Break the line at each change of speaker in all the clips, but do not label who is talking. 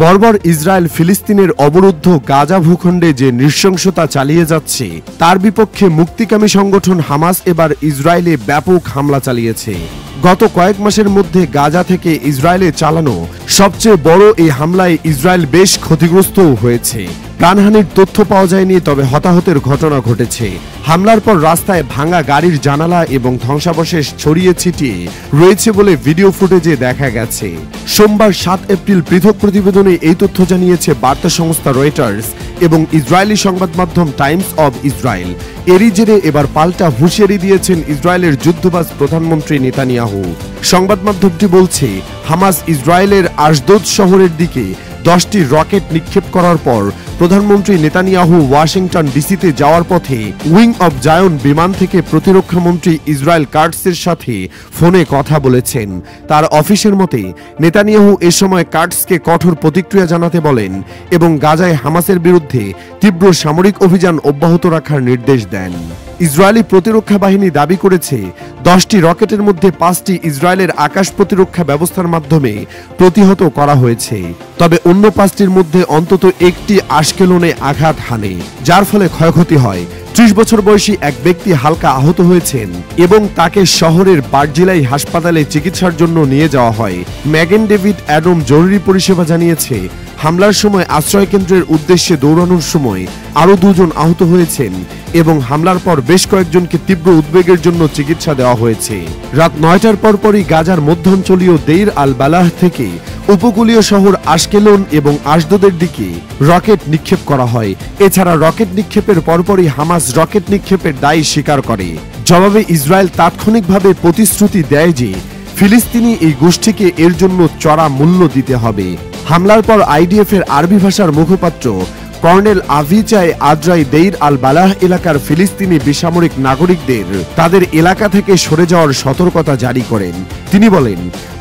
বর্বর ইসরায়েল ফিলিস্তিনের অবরুদ্ধ গাজা ভূখণ্ডে যে নৃশংসতা চালিয়ে যাচ্ছে তার বিপক্ষে মুক্তিকামী সংগঠন হামাস এবার ইসরায়েলে ব্যাপক হামলা চালিয়েছে। গত কয়েক মাসের মধ্যে গাজা থেকে ইসরায়েলে চালানো সবচেয়ে বড় এই হামলায় ইসরায়েল বেশ ক্ষতিগ্রস্ত হয়েছে। প্রাণহানির তথ্য পাওয়া যায়নি, তবে হতাহতের ঘটনা ঘটেছে। হামলার পর রাস্তায় ভাঙা গাড়ির জানালা এবং ধ্বংসাবশেষ ছড়িয়ে ছিটিয়ে রয়েছে বলে ভিডিও ফুটেজে দেখা গেছে। সোমবার 7 এপ্রিল পৃথক প্রতিবেদনে এই তথ্য জানিয়েছে বার্তা সংস্থা রয়টার্স এবং ইসরায়েলি সংবাদ মাধ্যম টাইমস অব ইসরায়েল। এরই জেরে এবার পাল্টা হুঁশিয়ারি দিয়েছেন ইসরায়েলের যুদ্ধবাজ প্রধানমন্ত্রী নেতানিয়াহু। সংবাদ মাধ্যমটি বলছে, হামাস ইসরায়েলের আশদোদ শহরের দিকে 10টি রকেট নিক্ষেপ করার পর প্রধানমন্ত্রী নেতানিয়াহু ওয়াশিংটন ডিসিতে যাওয়ার পথে উইং অব জায়ন বিমান থেকে প্রতিরক্ষা মন্ত্রী ইসরায়েল কাটসের সাথে ফোনে কথা বলেছেন। তার অফিসের মতে নেতানিয়াহু এ সময় কাটসকে কঠোর প্রতিক্রিয়া জানাতে বলেন এবং গাজায় হামাসের বিরুদ্ধে তীব্র সামরিক অভিযান অব্যাহত রাখার নির্দেশ দেন। ইসরায়েলি প্রতিরক্ষা বাহিনী দাবি করেছে 10টি রকেটের মধ্যে 5টি ইসরায়েলের আকাশ প্রতিরক্ষা ব্যবস্থার মাধ্যমে প্রতিহত করা হয়েছে, তবে অন্য 5টির মধ্যে অন্তত একটি আশকেলনে আঘাত হানে, যার ফলে ক্ষয়ক্ষতি হয়। 30 বছর বয়সী এক ব্যক্তি হালকা আহত হয়েছেন এবং তাকে শহরের বার্জিলাই হাসপাতালে চিকিৎসার জন্য নিয়ে যাওয়া হয়। ম্যাগেন ডেভিড অ্যাডম জরুরি পরিষেবা জানিয়েছে, হামলার সময় আশ্রয়কেন্দ্রের উদ্দেশ্যে দৌড়ানোর সময় আরও 2 জন আহত হয়েছেন এবং হামলার পর বেশ কয়েকজনকে তীব্র উদ্বেগের জন্য চিকিৎসা দেওয়া হয়েছে। রাত 9টার পরপরই গাজার মধ্যাঞ্চলীয় দেইর আল বালাহ থেকে উপকূলীয় শহর আশকেলন এবং আশদোদের দিকে রকেট নিক্ষেপ করা হয়। এছাড়া রকেট নিক্ষেপের পরপরই হামাস রকেট নিক্ষেপের দায় স্বীকার করে। জবাবে ইসরায়েল তাৎক্ষণিকভাবে প্রতিশ্রুতি দেয় যে ফিলিস্তিনি এই গোষ্ঠীকে এর জন্য চড়া মূল্য দিতে হবে। হামলার পর আইডিএফ এর আরবি ভাষার মুখপাত্র কর্নেল আভিচাই আদ্রাই দেইর আল বালাহ এলাকার ফিলিস্তিনি বেসামরিক নাগরিকদের তাদের এলাকা থেকে সরে যাওয়ার সতর্কতা জারি করেন। তিনি বলেন,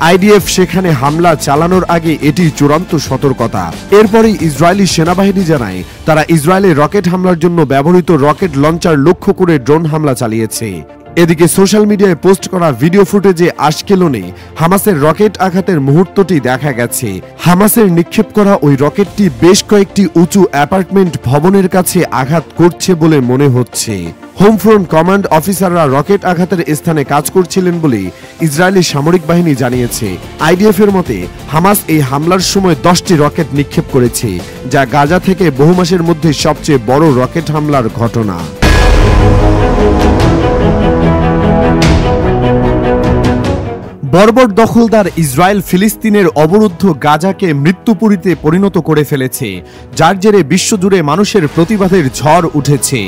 আইডিএফ সেখানে হামলা চালানোর আগে এটি চূড়ান্ত সতর্কতা। এরপরেই ইসরায়েলি সেনাবাহিনী জানায় তারা ইসরায়েলে রকেট হামলার জন্য ব্যবহৃত রকেট লঞ্চার লক্ষ্য করে ড্রোন হামলা চালিয়েছে। এদিকে সোশ্যাল মিডিয়ায় পোস্ট করা ভিডিও ফুটেজে আশকেলনে হামাসের রকেট আঘাতের মুহূর্তটি দেখা গেছে। হামাসের নিক্ষেপ করা ওই রকেটটি বেশ কয়েকটি উঁচু অ্যাপার্টমেন্ট ভবনের কাছে আঘাত করছে বলে মনে হচ্ছে। হোম ফ্রন্ট কমান্ড অফিসাররা রকেট আঘাতের স্থানে কাজ করছিলেন বলে ইসরায়েলি সামরিক বাহিনী জানিয়েছে। আইডিএফ এর মতে হামাস এই হামলার সময় 10টি রকেট নিক্ষেপ করেছে, যা গাজা থেকে বহু মাসের মধ্যে সবচেয়ে বড় রকেট হামলার ঘটনা। বর্বর দখলদার ইসরায়েল ফিলিস্তিনের অবরুদ্ধ গাজাকে মৃত্যুপুরীতে পরিণত করে ফেলেছে, যার জেরে বিশ্বজুড়ে মানুষের প্রতিবাদের ঝড় উঠেছে।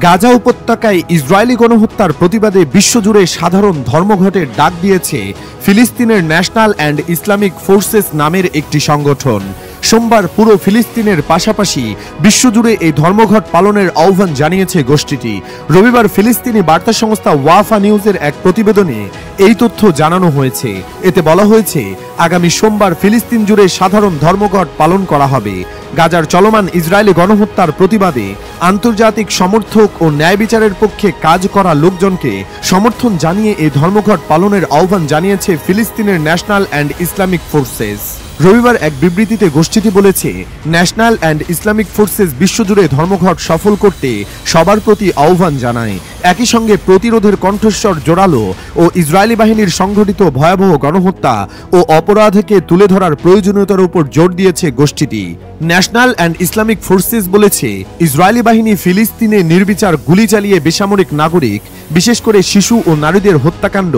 গাজা উপত্যকায় ইসরায়েলি গণহত্যার প্রতিবাদে বিশ্বজুড়ে সাধারণ ধর্মঘটের ডাক দিয়েছে ফিলিস্তিনের ন্যাশনাল অ্যান্ড ইসলামিক ফোর্সেস নামের একটি সংগঠন। সোমবার পুরো ফিলিস্তিনের পাশাপাশি বিশ্বজুড়ে এই ধর্মঘট পালনের আহ্বান জানিয়েছে গোষ্ঠীটি। রবিবার ফিলিস্তিনি বার্তা সংস্থা ওয়াফা নিউজের এক প্রতিবেদনে এই তথ্য জানানো হয়েছে। এতে বলা হয়েছে, আগামী সোমবার ফিলিস্তিন জুড়ে সাধারণ ধর্মঘট পালন করা হবে। গাজার চলমান ইসরায়েলি গণহত্যার প্রতিবাদে আন্তর্জাতিক সমর্থক ও ন্যায় বিচারের পক্ষে কাজ করা লোকজনকে সমর্থন জানিয়ে এই ধর্মঘট পালনের আহ্বান জানিয়েছে ফিলিস্তিনের ন্যাশনাল অ্যান্ড ইসলামিক ফোর্সেস। রবিবার এক বিবৃতিতে গোষ্ঠীটি বলেছে, ন্যাশনাল অ্যান্ড ইসলামিক ফোর্সেস বিশ্বজুড়ে ধর্মঘট সফল করতে সবার প্রতি আহ্বান জানায়। একই সঙ্গে প্রতিরোধের কণ্ঠস্বর জোরালো ও ইসরায়েলি বাহিনীর সংঘটিত ভয়াবহ গণহত্যা ও অপরাধকে তুলে ধরার প্রয়োজনীয়তার উপর জোর দিয়েছে গোষ্ঠীটি। ন্যাশনাল অ্যান্ড ইসলামিক ফোর্সেস বলেছে, ইসরায়েলি বাহিনী ফিলিস্তিনে নির্বিচার গুলি চালিয়ে বেসামরিক নাগরিক, বিশেষ করে শিশু ও নারীদের হত্যাকাণ্ড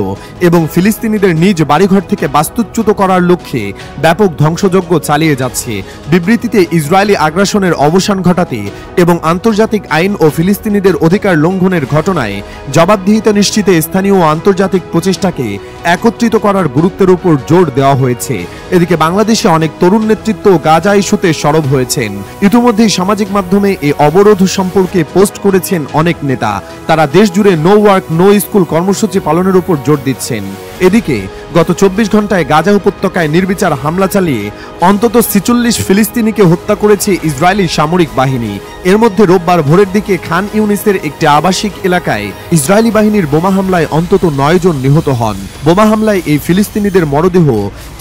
এবং ফিলিস্তিনিদের নিজ বাড়িঘর থেকে বাস্তুচ্যুত করার লক্ষ্যে ব্যাপক ধ্বংসযজ্ঞ চালিয়ে যাচ্ছে। বিবৃতিতে ইসরায়েলি আগ্রাসনের অবসান ঘটাতে এবং আন্তর্জাতিক আইন ও ফিলিস্তিনিদের অধিকার লঙ্ঘনের ঘটনায় জবাবদিহিতা নিশ্চিতে স্থানীয় ও আন্তর্জাতিক প্রচেষ্টাকে একত্রিত করার গুরুত্বের উপর জোর দেওয়া হয়েছে। এদিকে বাংলাদেশে অনেক তরুণ নেতৃত্ব গাজা ইস্যুতে সরব হয়েছেন। ইতিমধ্যেই সামাজিক মাধ্যমে এই অবরোধ সম্পর্কে পোস্ট করেছেন অনেক নেতা। তারা দেশ জুড়ে নো ওয়ার্ক নো স্কুল কর্মসূচি পালনের উপর জোর দিচ্ছেন। এদিকে গত 24 ঘন্টায় গাজা উপত্যকায় নির্বিচার হামলা চালিয়ে অন্তত 46 ফিলিস্তিনিকে হত্যা করেছে ইসরায়েলি সামরিক বাহিনী। এর মধ্যে রোববার ভোরের দিকে খান ইউনিসের একটি আবাসিক এলাকায় ইসরায়েলি বাহিনীর বোমা হামলায় অন্তত 9 জন নিহত হন। বোমা হামলায় এই ফিলিস্তিনিদের মরদেহ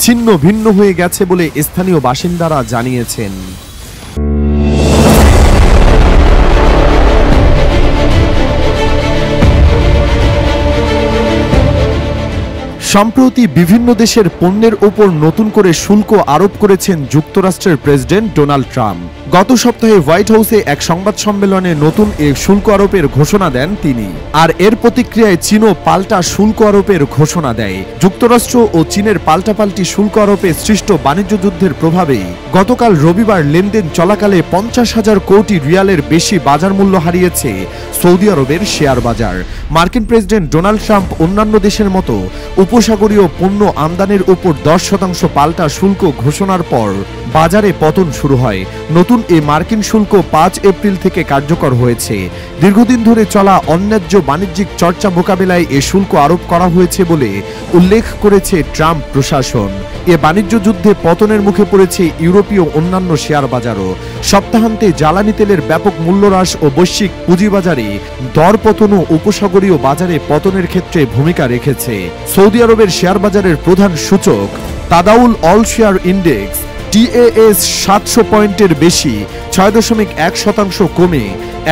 ছিন্ন ভিন্ন হয়ে গেছে বলে স্থানীয় বাসিন্দারা জানিয়েছেন। সম্প্রতি বিভিন্ন দেশের পণ্যের ওপর নতুন করে শুল্ক আরোপ করেছেন যুক্তরাষ্ট্রের প্রেসিডেন্ট ডোনাল্ড ট্রাম্প। গত সপ্তাহে হোয়াইট হাউসে এক সংবাদ সম্মেলনে নতুন এই শুল্ক আরোপের ঘোষণা দেন তিনি। আর এর প্রতিক্রিয়ায় চীনও পাল্টা শুল্ক আরোপের ঘোষণা দেয়। যুক্তরাষ্ট্র ও চীনের পাল্টাপাল্টি শুল্ক আরোপে সৃষ্ট বাণিজ্য যুদ্ধের প্রভাবে গতকাল রবিবার লেনদেন চলাকালে 50,000 কোটি রিয়ালের বেশি বাজার মূল্য হারিয়েছে সৌদি আরবের শেয়ার বাজার। মার্কিন প্রেসিডেন্ট ডোনাল্ড ট্রাম্প অন্যান্য দেশের মতো উপসাগরীয় পণ্য আমদানির উপর 10% পাল্টা শুল্ক ঘোষণার পর বাজারে পতন শুরু হয়। নতুন এই মার্কিন শুল্ক 5 এপ্রিল থেকে কার্যকর হয়েছে। দীর্ঘদিন ধরে চলা অন্যায্য বাণিজ্যিক চর্চা মোকাবেলায় এ শুল্ক আরোপ করা হয়েছে বলে উল্লেখ করেছে ট্রাম্প প্রশাসন। এ বাণিজ্য যুদ্ধে পতনের মুখে পড়েছে ইউরোপীয় অন্যান্য শেয়ার বাজারও। সপ্তাহান্তে জ্বালানি তেলের ব্যাপক মূল্যহ্রাস ও বৈশ্বিক পুঁজিবাজারে দরপতনও উপসাগরীয় বাজারে পতনের ক্ষেত্রে ভূমিকা রেখেছে। সৌদি আরবের শেয়ার বাজারের প্রধান সূচক তাদাউল অল শেয়ার ইন্ডেক্স TAS 700 পয়েন্টের বেশি 6.1% কমে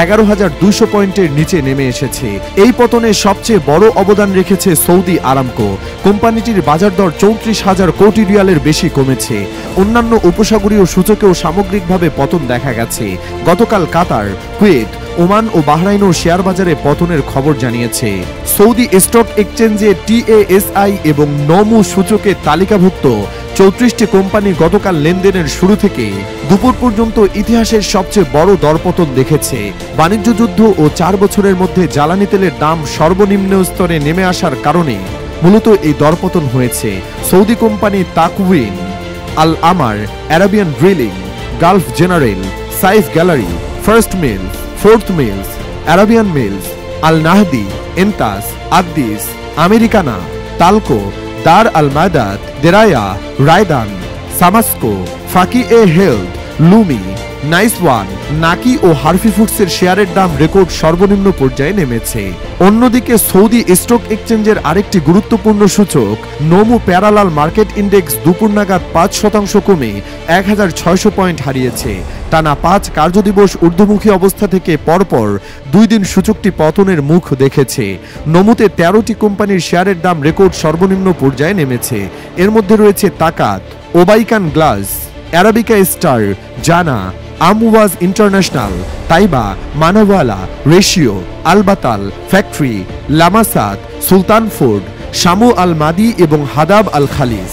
11,200 পয়েন্টের নিচে নেমে এসেছে। এই পতনে সবচেয়ে বড় অবদান রেখেছে সৌদি আরামকো। কোম্পানিটির বাজার দর 34,000 কোটি রিয়ালের বেশি কমেছে। অন্যান্য উপসাগরীয় সূচকেও সামগ্রিকভাবে পতন দেখা গেছে। গতকাল কাতার, কুয়েত, ওমান ও বাহরাইনও শেয়ার বাজারে পতনের খবর জানিয়েছে। সৌদি স্টক এক্সচেঞ্জে TASI এবং নমু সূচকে তালিকাভুক্ত 34টি কোম্পানি গতকাল লেনদেনের শুরু থেকে দুপুর পর্যন্ত ইতিহাসের সবচেয়ে বড় দরপতন দেখেছে। বাণিজ্য যুদ্ধ ও 4 বছরের মধ্যে জ্বালানি তেলের দাম সর্বনিম্ন স্তরে নেমে আসার কারণে মূলত এই দরপতন হয়েছে। সৌদি কোম্পানি তাকউইন, আল আমার, আরাবিয়ান ড্রিলিং, গালফ জেনারেল, সাইফ Gallery, First Mills, Fourth Mills, Arabian Mills, আল নাহদি, এন্তাস, আদ্দিস, আমেরিকানা, তালকো, দার আল মাদাত, দেরায়া, রায়দান, সামাসকো, ফাকি এ হেলথ, লুমি, নাইস ওয়ান, নাকি ও হারফি ফুডসের শেয়ারের দাম রেকর্ড সর্বনিম্ন পর্যায়ে নেমেছে। অন্যদিকে সৌদি স্টক এক্সচেঞ্জের আরেকটি গুরুত্বপূর্ণ সূচক নমু প্যারালাল মার্কেট ইন্ডেক্স দুপুর নাগাদ 5% কমে 1,600 পয়েন্ট হারিয়েছে। টানা 5 কার্যদিবস ঊর্ধ্বমুখী অবস্থা থেকে পরপর 2 দিন সূচকটি পতনের মুখ দেখেছে। নমুতে 13টি কোম্পানির শেয়ারের দাম রেকর্ড সর্বনিম্ন পর্যায়ে নেমেছে। এর মধ্যে রয়েছে তাকাত, ওবাইকান গ্লাস, আরাবিকা স্টার, জানা, আমওয়াজ ইন্টারন্যাশনাল, তাইবা, মানওয়ালা, রেশিও, আলবাতাল, ফ্যাক্টরি, লামাসাত, সুলতান ফুড, শামু আল মাদি এবং হাদাব আল খালিস।